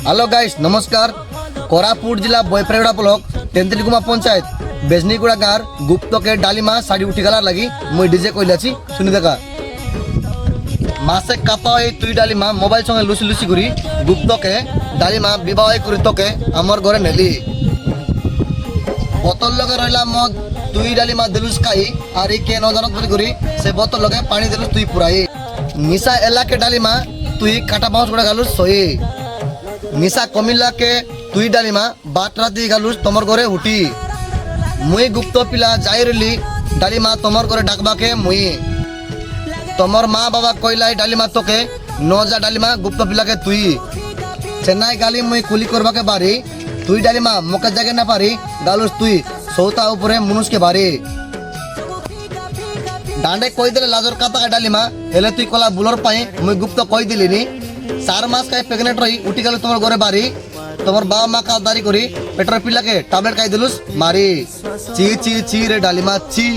Hello guys नमस्कार कोरापुट जिला बयप्रेगड़ा block तेंतुलीकुमा panchayat बेजनीगुड़ा गाँव गुप्त के डालीमा साड़ी उठी गलार लगी मुई डीजे कइलाची सुनी देखा मासे कापा तुई डालीमा मोबाइल संगे लुसी लुसी करी गुप्त के डालीमा विवाह करी तोके आमर घरे नेली बोतल लगे रहिला मद तुई डालीमा दिलुस काई आर के न जानत बोली करी से बोतल लगे पानी दिलुस तुई पुराई निशा एला के डालीमा तुई काटा बाउंस गुड़ा गालुस सोई निशा कमिला के तुई डालीमा बाट राती गालुस तमर घरे हुटी मुई गुप्त पिला जाई रली डालीमा तमर घरे डाकबा के मुई तमर माँ बाबा कइलाई डालीमा तोके नजा डालीमा गुप्त पिला के तुई चेन्नई गाली मुई कुली करबा के बारी तुई डालीमा मोके जागे ना पारी गालुस तुई सौता ऊपरे मुनुष के बारी डांडे कई दिले लाजर काता के डालीमा हेले तुई कला बुलर पाई मुई गुप्त कई दिलिनी 4 मास का प्रेग्नेंट रही उठी गल तुम्हार घरे बारी तुम्हार बाबा माँ का दारी करी पेटर पिला के टैबलेट खाई दिलुस मारी ची ची ची रे डालीमा ची।